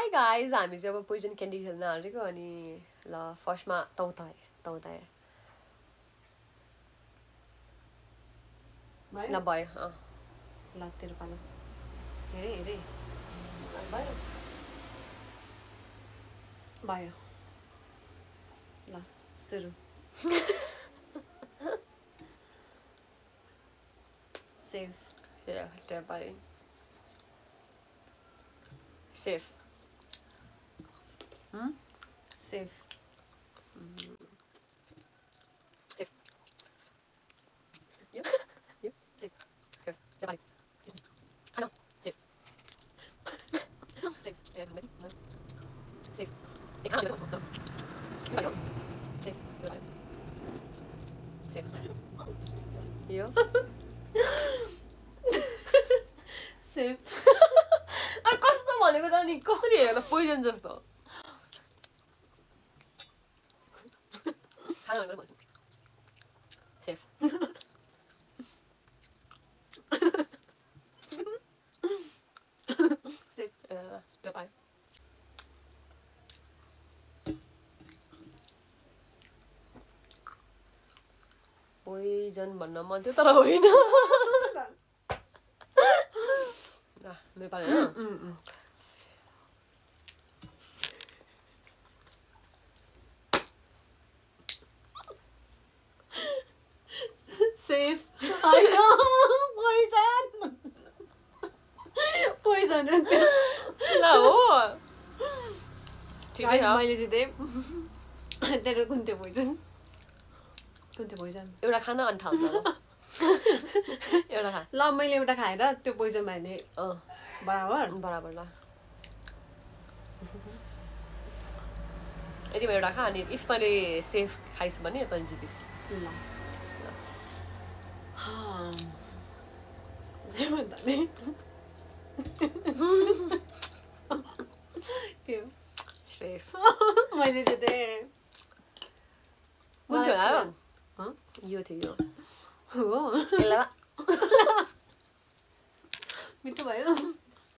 hi guys हामी चाहिँ अब पोइजन क्यान्डी खेल्न आँटेको अनि ल फर्स्टमा तौताएर ल भयो ल तेरो पालो हेरे भयो भयो ल सुरु सेफ त्यहाँ पाएँ सेफ सेफ यो सेफ कस्तो भनेको त नि कसरी हेरेर त पोइजन जस्तो सेफ सेफ तपाईँ पोइजन भन्न मन थियो तर होइन नेपाल होइन सेफ होइन पोइजन ल हो ठिकै छ मैले जितेँ तेरो कुन थियो पोइजन एउटा खाना अनि थाहा हुन्छ एउटा खा ल मैले एउटा खाएर त्यो पोइजन भयो भने बराबर ल यदि एउटा खा अनि इफ तैँले सेफ खाइस् भने तैँले जितिस् ल जे भन्दा नि के सेफ मैले जितेँ कुन थियो यो थियो यो हो यसलाई मिठो भयो